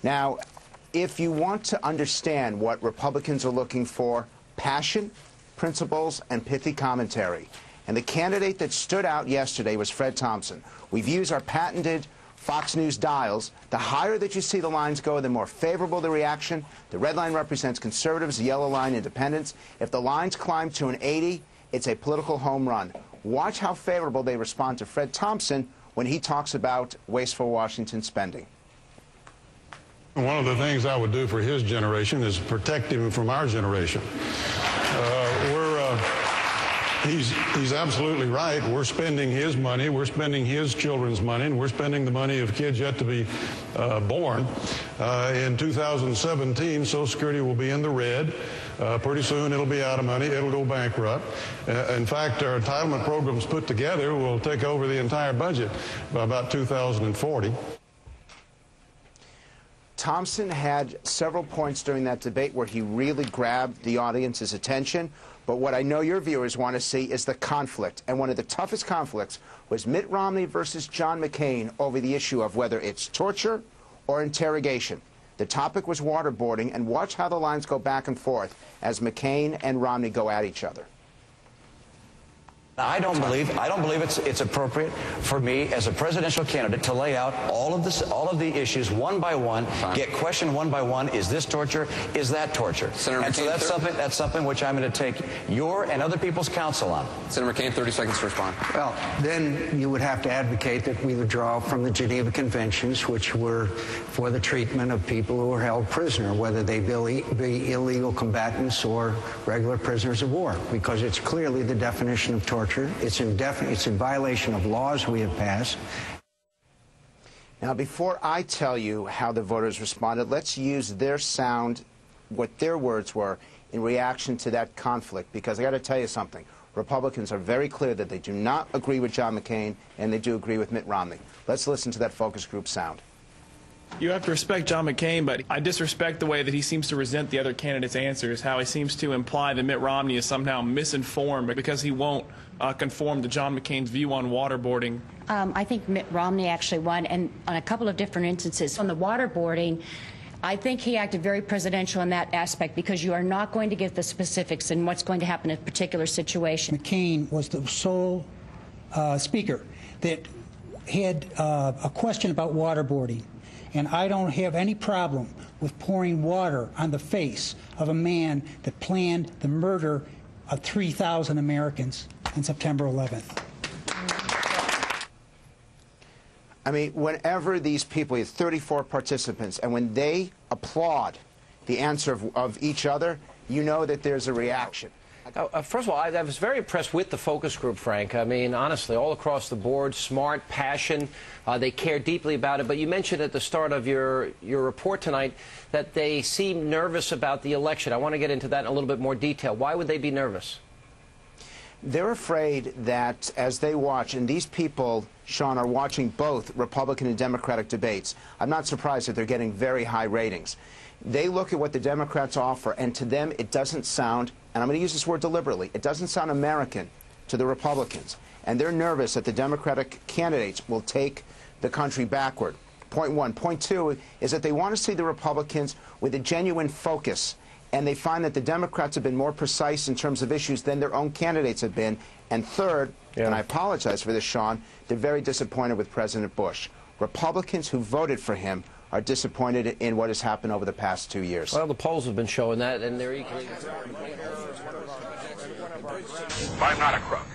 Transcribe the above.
Now, if you want to understand what Republicans are looking for, passion, principles, and pithy commentary. And the candidate that stood out yesterday was Fred Thompson. We've used our patented Fox News dials. The higher that you see the lines go, the more favorable the reaction. The red line represents conservatives, the yellow line independents. If the lines climb to an 80, it's a political home run. Watch how favorable they respond to Fred Thompson when he talks about wasteful Washington spending. One of the things I would do for his generation is protect him from our generation. He's absolutely right. We're spending his money, we're spending his children's money, and we're spending the money of kids yet to be born. In 2017, Social Security will be in the red. Pretty soon it'll be out of money, it'll go bankrupt. In fact, our entitlement programs put together will take over the entire budget by about 2040. Thompson had several points during that debate where he really grabbed the audience's attention. But what I know your viewers want to see is the conflict. And one of the toughest conflicts was Mitt Romney versus John McCain over the issue of whether it's torture or interrogation. The topic was waterboarding, and watch how the lines go back and forth as McCain and Romney go at each other. I don't believe it's appropriate for me as a presidential candidate to lay out all of the issues one by one, get questioned one by one. Is this torture? Is that torture? Senator and McCain, so that's something which I'm going to take your and other people's counsel on. Senator McCain, 30 seconds to respond. Well, then you would have to advocate that we withdraw from the Geneva Conventions, which were for the treatment of people who are held prisoner, whether they be illegal combatants or regular prisoners of war, because it's clearly the definition of torture. It's in violation of laws we have passed. Now, before I tell you how the voters responded, let's use their sound, what their words were in reaction to that conflict, because I got to tell you something. Republicans are very clear that they do not agree with John McCain, and they do agree with Mitt Romney. Let's listen to that focus group sound. You have to respect John McCain, but I disrespect the way that he seems to resent the other candidates' answers, how he seems to imply that Mitt Romney is somehow misinformed because he won't conform to John McCain's view on waterboarding. I think Mitt Romney actually won, and on a couple of different instances. On the waterboarding, I think he acted very presidential in that aspect, because you are not going to give the specifics in what's going to happen in a particular situation. McCain was the sole speaker that had a question about waterboarding. And I don't have any problem with pouring water on the face of a man that planned the murder of 3,000 Americans on September 11th. I mean, whenever these people, 34 participants, and when they applaud the answer of each other, you know that there's a reaction. First of all, I was very impressed with the focus group, Frank. I mean, honestly, all across the board, smart, passion. They care deeply about it. But you mentioned at the start of your report tonight that they seem nervous about the election. I want to get into that in a little bit more detail. Why would they be nervous? They're afraid that as they watch, and these people, Sean, are watching both Republican and Democratic debates. I'm not surprised that they're getting very high ratings. They look at what the Democrats offer, and to them it doesn't sound, and I'm going to use this word deliberately, it doesn't sound American to the Republicans. And they're nervous that the Democratic candidates will take the country backward. Point one. Point two is that they want to see the Republicans with a genuine focus, and they find that the Democrats have been more precise in terms of issues than their own candidates have been. And third, and I apologize for this, Sean, they're very disappointed with President Bush. Republicans who voted for him are disappointed in what has happened over the past 2 years. Well, the polls have been showing that, and they're equally... I'm not a crook.